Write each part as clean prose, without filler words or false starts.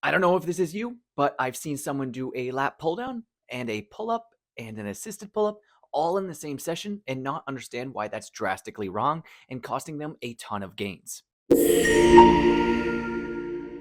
I don't know if this is you, but I've seen someone do a lat pull down and a pull up and an assisted pull up all in the same session and not understand why that's drastically wrong and costing them a ton of gains.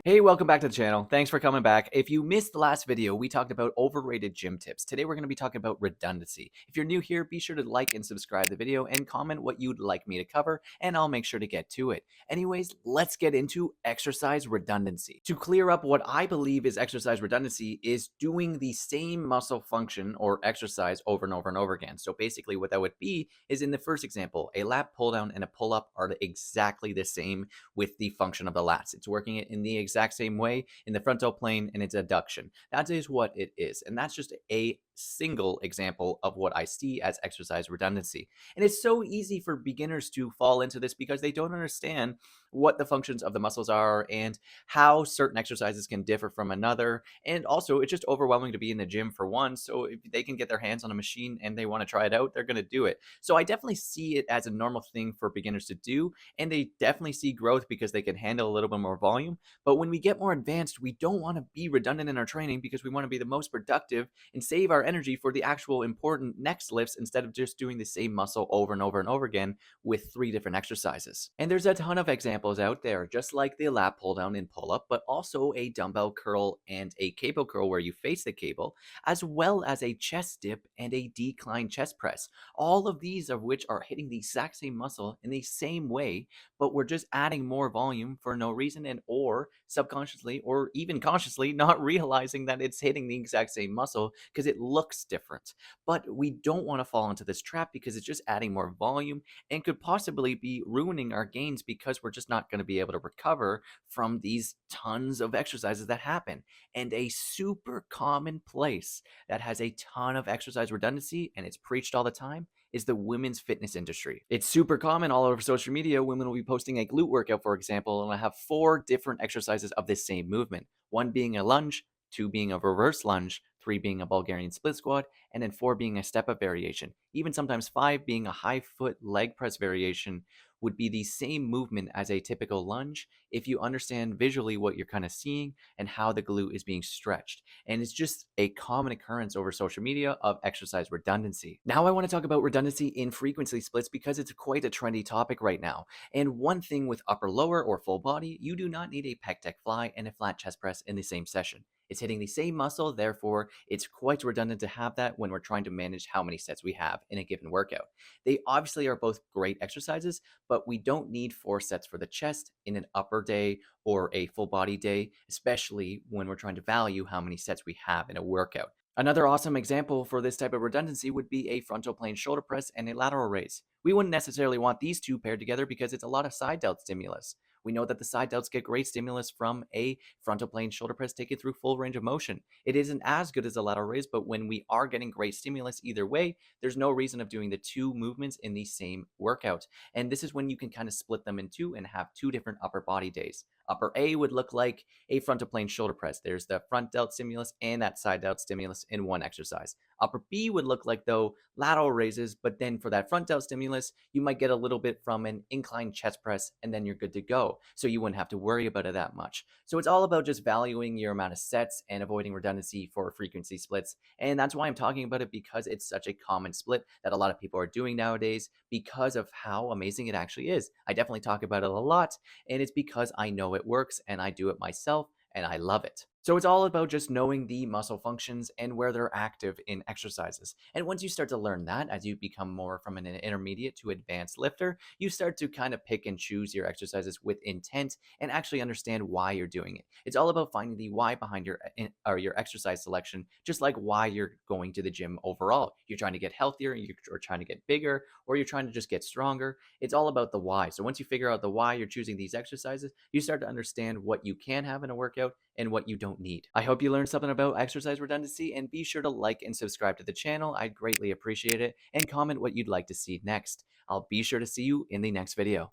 Hey, welcome back to the channel. Thanks for coming back. If you missed the last video, we talked about overrated gym tips. Today, we're going to be talking about redundancy. If you're new here, be sure to like and subscribe to the video and comment what you'd like me to cover, and I'll make sure to get to it. Anyways, let's get into exercise redundancy. To clear up what I believe is exercise redundancy is doing the same muscle function or exercise over and over and over again. So basically what that would be is in the first example, a lat pull down and a pull up are exactly the same with the function of the lats. It's working it in the exact same way in the frontal plane and its adduction. That is what it is. And that's just a single example of what I see as exercise redundancy. And it's so easy for beginners to fall into this because they don't understand what the functions of the muscles are and how certain exercises can differ from another. And also, it's just overwhelming to be in the gym for one. So if they can get their hands on a machine and they want to try it out, they're going to do it. So I definitely see it as a normal thing for beginners to do. And they definitely see growth because they can handle a little bit more volume. But when we get more advanced, we don't want to be redundant in our training because we want to be the most productive and save our energy for the actual important next lifts instead of just doing the same muscle over and over and over again with 3 different exercises. And there's a ton of examples out there, just like the lat pull down and pull up, but also a dumbbell curl and a cable curl where you face the cable, as well as a chest dip and a decline chest press. All of these of which are hitting the exact same muscle in the same way, but we're just adding more volume for no reason and or subconsciously or even consciously not realizing that it's hitting the exact same muscle because it looks different. But we don't want to fall into this trap because it's just adding more volume and could possibly be ruining our gains because we're just not going to be able to recover from these tons of exercises that happen. And a super common place that has a ton of exercise redundancy and it's preached all the time is the women's fitness industry. It's super common all over social media. Women will be posting a glute workout, for example, and I have 4 different exercises of this same movement. 1 being a lunge, 2 being a reverse lunge, 3 being a Bulgarian split squat, and then 4 being a step-up variation. Even sometimes 5 being a high foot leg press variation would be the same movement as a typical lunge if you understand visually what you're kind of seeing and how the glute is being stretched. And it's just a common occurrence over social media of exercise redundancy. Now I want to talk about redundancy in frequency splits because it's quite a trendy topic right now. And one thing with upper lower or full body, you do not need a pec deck fly and a flat chest press in the same session. It's hitting the same muscle, therefore it's quite redundant to have that when we're trying to manage how many sets we have in a given workout. They obviously are both great exercises, but we don't need 4 sets for the chest in an upper day or a full body day, especially when we're trying to value how many sets we have in a workout. Another awesome example for this type of redundancy would be a frontal plane shoulder press and a lateral raise. We wouldn't necessarily want these two paired together because it's a lot of side delt stimulus. We know that the side delts get great stimulus from a frontal plane shoulder press taken through full range of motion. It isn't as good as a lateral raise, but when we are getting great stimulus either way, there's no reason of doing the 2 movements in the same workout. And this is when you can kind of split them in 2 and have 2 different upper body days. Upper A would look like a frontal plane shoulder press. There's the front delt stimulus and that side delt stimulus in one exercise. Upper B would look like, though, lateral raises, but then for that front delt stimulus, you might get a little bit from an incline chest press, and then you're good to go. So you wouldn't have to worry about it that much. So it's all about just valuing your amount of sets and avoiding redundancy for frequency splits. And that's why I'm talking about it, because it's such a common split that a lot of people are doing nowadays because of how amazing it actually is. I definitely talk about it a lot, and it's because I know it works and I do it myself and I love it. So it's all about just knowing the muscle functions and where they're active in exercises. And once you start to learn that, as you become more from an intermediate to advanced lifter, you start to kind of pick and choose your exercises with intent and actually understand why you're doing it. It's all about finding the why behind your exercise selection, just like why you're going to the gym overall. You're trying to get healthier, you're trying to get bigger, or you're trying to just get stronger. It's all about the why. So once you figure out the why you're choosing these exercises, you start to understand what you can have in a workout and what you don't need. I hope you learned something about exercise redundancy, and be sure to like and subscribe to the channel. I'd greatly appreciate it, and comment what you'd like to see next. I'll be sure to see you in the next video.